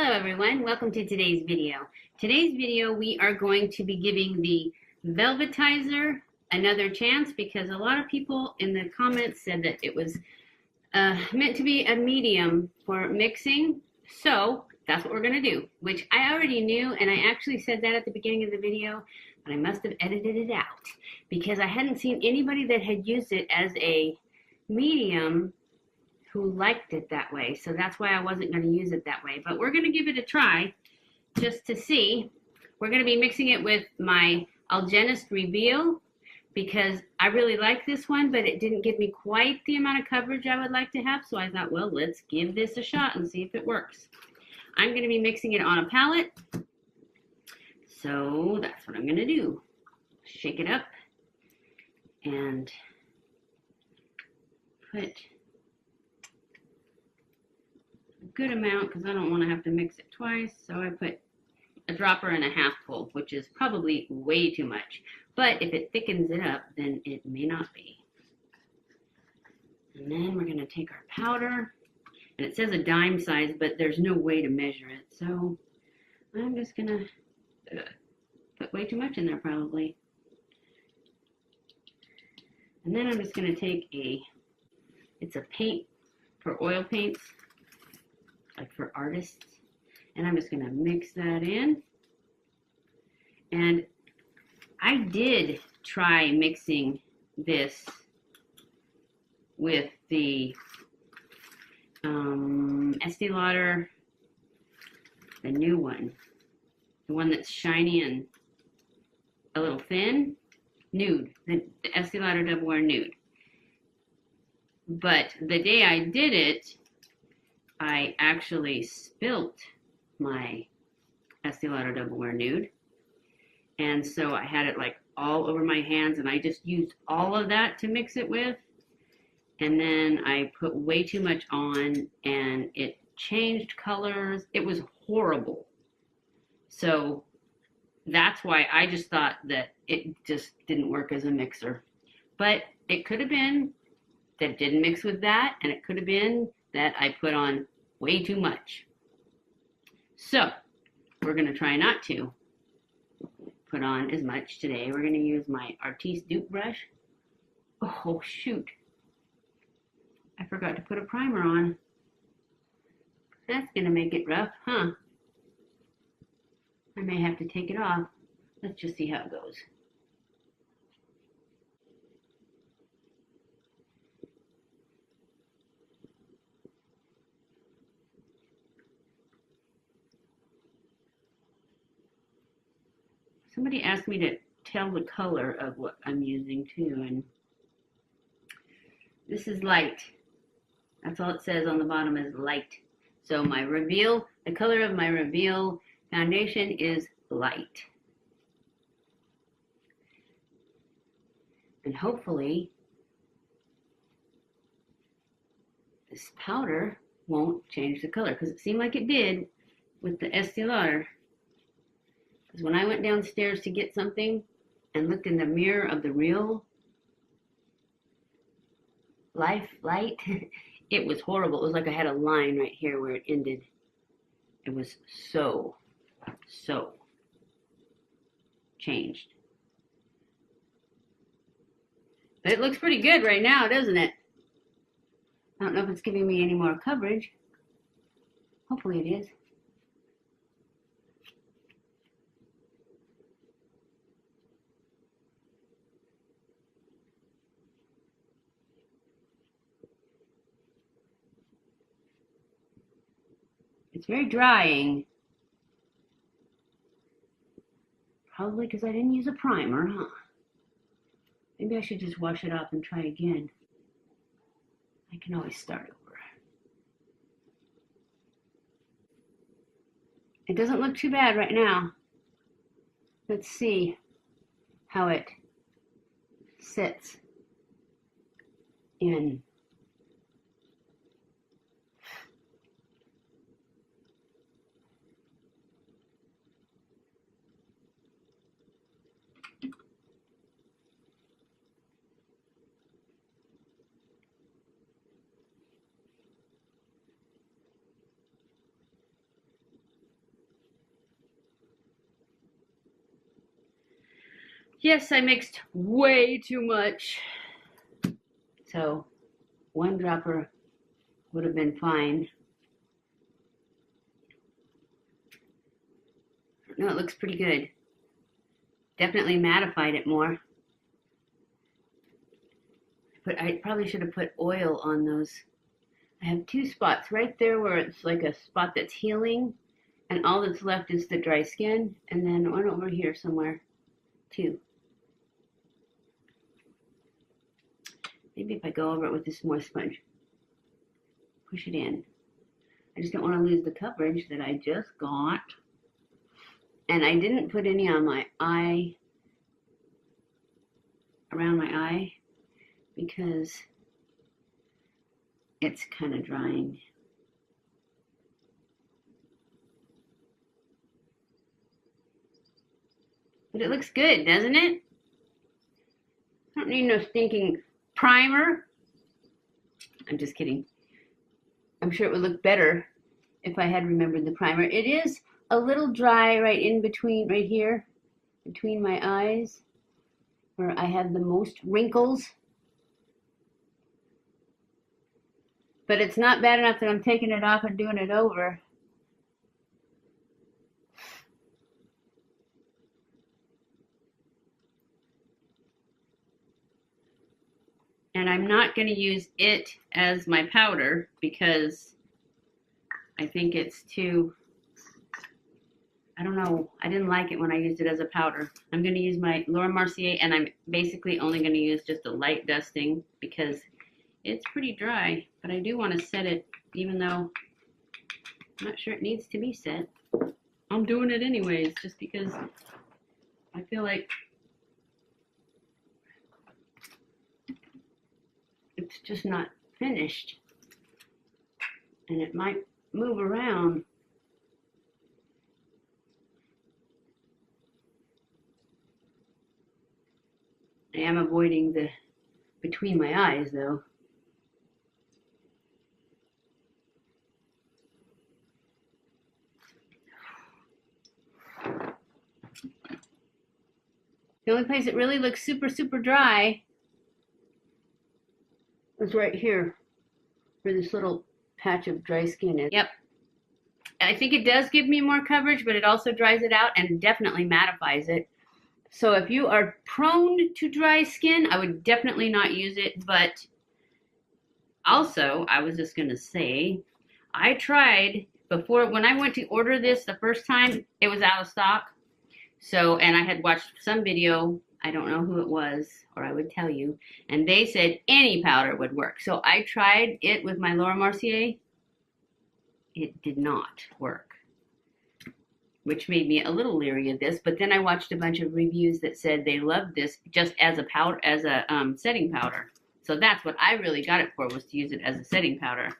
Hello everyone, welcome to today's video. Today's video we are going to be giving the Velvetizer another chance because a lot of people in the comments said that it was meant to be a medium for mixing. So that's what we're going to do, which I already knew, and I actually said that at the beginning of the video, but I must have edited it out because I hadn't seen anybody that had used it as a medium who liked it that way. So that's why I wasn't going to use it that way. But we're going to give it a try just to see. We're going to be mixing it with my ALGENIST REVEAL because I really like this one, but it didn't give me quite the amount of coverage I would like to have. So I thought, well, let's give this a shot and see if it works. I'm going to be mixing it on a palette. So that's what I'm going to do. Shake it up and put good amount because I don't want to have to mix it twice. So I put a dropper and a half full, which is probably way too much. But if it thickens it up, then it may not be. And then we're going to take our powder. And it says a dime size, but there's no way to measure it. So I'm just going to put way too much in there probably. And then I'm just going to take it's a paint for oil paints, like for artists, and I'm just going to mix that in. And I did try mixing this with the Estee Lauder, the new one, the one that's shiny and a little thin, nude, the Estee Lauder Double Wear Nude. But the day I did it, I actually spilt my Estee Lauder Double Wear Nude. And so I had it like all over my hands, and I just used all of that to mix it with. And then I put way too much on, and it changed colors. It was horrible. So that's why I just thought that it just didn't work as a mixer. But it could have been that it didn't mix with that, and it could have been that I put on way too much. So we're going to try not to put on as much today. We're going to use my Artiste Dupe brush. Oh shoot, I forgot to put a primer on. That's going to make it rough, huh? I may have to take it off. Let's just see how it goes. Somebody asked me to tell the color of what I'm using too, and this is light. That's all it says on the bottom is light. So my Reveal, the color of my Reveal foundation is light. And hopefully this powder won't change the color, because it seemed like it did with the Estee Lauder. Because when I went downstairs to get something and looked in the mirror of the real light, it was horrible. It was like I had a line right here where it ended. It was so changed. But it looks pretty good right now, doesn't it? I don't know if it's giving me any more coverage. Hopefully it is. It's very drying. Probably because I didn't use a primer, huh? Maybe I should just wash it off and try again. I can always start over. It doesn't look too bad right now. Let's see how it sits in. Yes, I mixed way too much. So 1 dropper would have been fine. No, it looks pretty good. Definitely mattified it more. But I probably should have put oil on those. I have 2 spots right there where it's like a spot that's healing, and all that's left is the dry skin, and then one over here somewhere too. Maybe if I go over it with this moist sponge, push it in. I just don't want to lose the coverage that I just got. And I didn't put any on my eye, around my eye, because it's kind of drying. But it looks good, doesn't it? I don't need no stinking primer. I'm just kidding. I'm sure it would look better if I had remembered the primer. It is a little dry right in between, right here, between my eyes, where I have the most wrinkles. But it's not bad enough that I'm taking it off and doing it over. And I'm not going to use it as my powder because I think it's too, I don't know, I didn't like it when I used it as a powder. I'm going to use my Laura Mercier, and I'm basically only going to use just a light dusting because it's pretty dry. But I do want to set it, even though I'm not sure it needs to be set. I'm doing it anyways just because I feel like it's just not finished, and it might move around. I am avoiding the between my eyes though. The only place it really looks super dry is right here, where this little patch of dry skin is. Yep. I think it does give me more coverage, but it also dries it out and definitely mattifies it. So if you are prone to dry skin, I would definitely not use it. But also, I was just going to say, I tried before, when I went to order this the first time, it was out of stock. So, and I had watched some video, I don't know who it was, or I would tell you, and they said any powder would work. So I tried it with my Laura Mercier. It did not work, which made me a little leery of this. But then I watched a bunch of reviews that said they loved this just as a powder, as a setting powder. So that's what I really got it for, was to use it as a setting powder.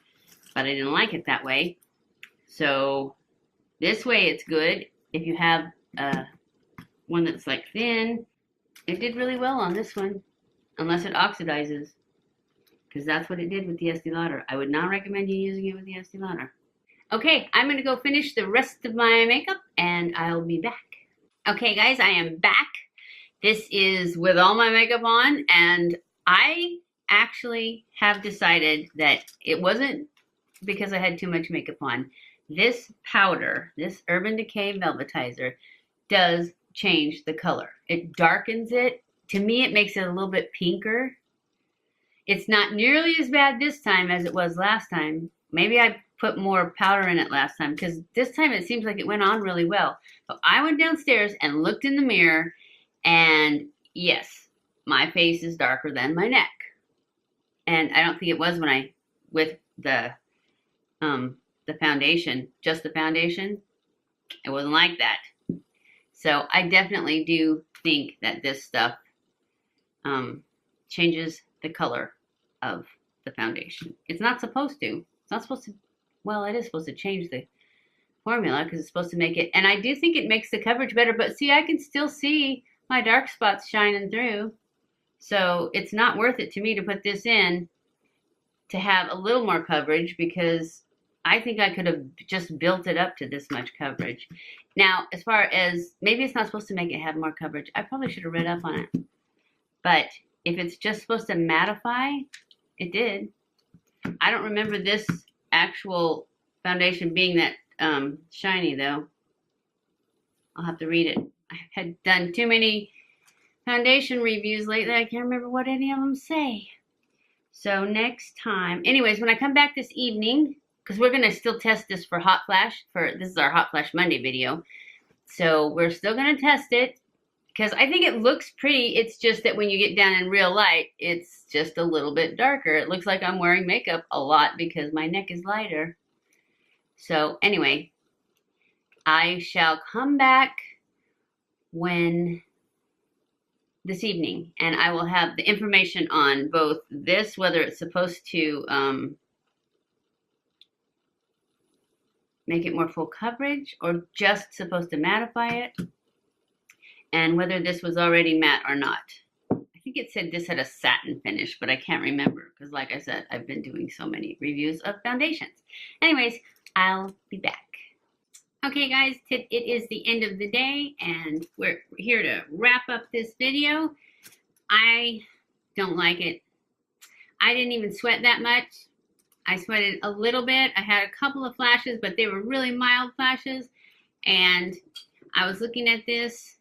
But I didn't like it that way. So this way it's good. If you have one that's like thin, it did really well on this one, unless it oxidizes, because that's what it did with the Estee Lauder. I would not recommend you using it with the Estee Lauder. Okay, I'm going to go finish the rest of my makeup, and I'll be back. Okay, guys, I am back. This is with all my makeup on, and I actually have decided that it wasn't because I had too much makeup on. This powder, this Urban Decay Velvetizer, does change the color. It darkens it. To me, it makes it a little bit pinker. It's not nearly as bad this time as it was last time. Maybe I put more powder in it last time, because this time it seems like it went on really well. But I went downstairs and looked in the mirror, and yes, my face is darker than my neck. And I don't think it was when I, with the foundation, just the foundation, it wasn't like that. So I definitely do think that this stuff changes the color of the foundation. It's not supposed to. It's not supposed to, well, it is supposed to change the formula because it's supposed to make it, and I do think it makes the coverage better, but see, I can still see my dark spots shining through. So it's not worth it to me to put this in to have a little more coverage, because I think I could have just built it up to this much coverage. Now, as far as, maybe it's not supposed to make it have more coverage. I probably should have read up on it. But if it's just supposed to mattify, it did. I don't remember this actual foundation being that shiny, though. I'll have to read it. I had done too many foundation reviews lately. I can't remember what any of them say. So next time, anyways, when I come back this evening, because we're going to still test this for Hot Flash, this is our Hot Flash Monday video. So we're still going to test it because I think it looks pretty. It's just that when you get down in real light, it's just a little bit darker. It looks like I'm wearing makeup a lot because my neck is lighter. So anyway, I shall come back this evening, and I will have the information on both this, whether it's supposed to make it more full coverage or just supposed to mattify it, and whether this was already matte or not. I think it said this had a satin finish, but I can't remember because, like I said, I've been doing so many reviews of foundations. Anyways, I'll be back. Okay guys, it is the end of the day and we're here to wrap up this video. I don't like it. I didn't even sweat that much. I sweated a little bit. I had a couple of flashes, but they were really mild flashes. And I was looking at this.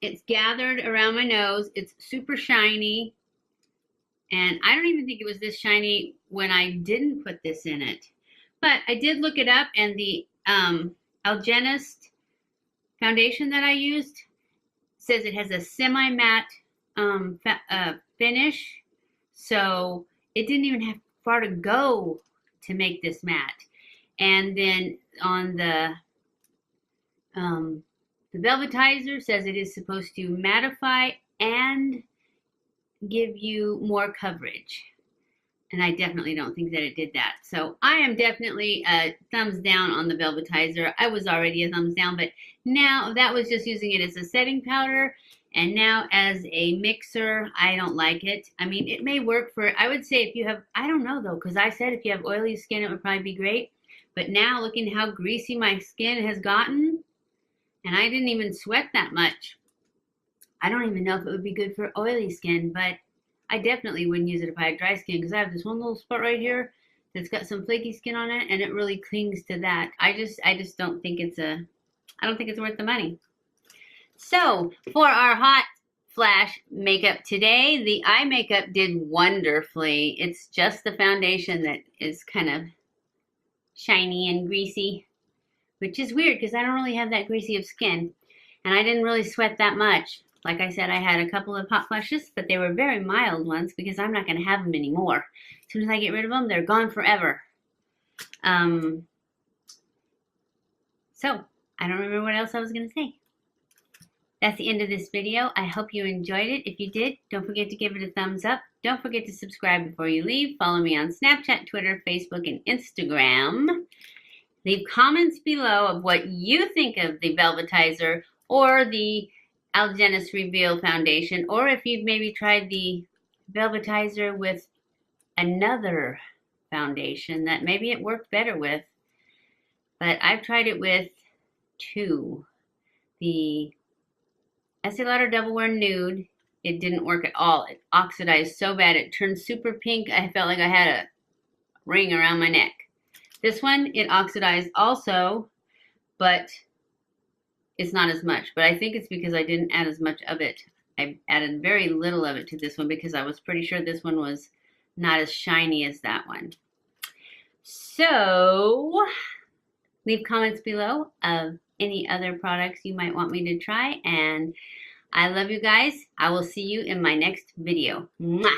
It's gathered around my nose. It's super shiny. And I don't even think it was this shiny when I didn't put this in it. But I did look it up, and the ALGENIST foundation that I used says it has a semi-matte finish, so it didn't even have far to go to make this matte. And then on the Velvetizer says it is supposed to mattify and give you more coverage. And I definitely don't think that it did that. So I am definitely a thumbs down on the Velvetizer. I was already a thumbs down, but now that was just using it as a setting powder. And now as a mixer, I don't like it. I mean, it may work for, I would say if you have, I don't know though, because I said if you have oily skin, it would probably be great. But now looking how greasy my skin has gotten, and I didn't even sweat that much. I don't even know if it would be good for oily skin, but I definitely wouldn't use it if I had dry skin because I have this one little spot right here that's got some flaky skin on it, and it really clings to that. I just don't think it's worth the money. So for our Hot Flash makeup today, the eye makeup did wonderfully. It's just the foundation that is kind of shiny and greasy, which is weird because I don't really have that greasy of skin, and I didn't really sweat that much. Like I said, I had a couple of hot flashes, but they were very mild ones because I'm not going to have them anymore. As soon as I get rid of them, they're gone forever. So, I don't remember what else I was going to say. That's the end of this video. I hope you enjoyed it. If you did, don't forget to give it a thumbs up. Don't forget to subscribe before you leave. Follow me on Snapchat, Twitter, Facebook, and Instagram. Leave comments below of what you think of the Velvetizer or the ALGENIST REVEAL Foundation, or if you've maybe tried the Velvetizer with another foundation that maybe it worked better with. But I've tried it with two. The Estee Lauder Double Wear Nude, it didn't work at all. It oxidized so bad. It turned super pink. I felt like I had a ring around my neck. This one, it oxidized also, but it's not as much. But I think it's because I didn't add as much of it. I added very little of it to this one because I was pretty sure this one was not as shiny as that one. So, leave comments below of any other products you might want me to try. And I love you guys. I will see you in my next video. Mwah!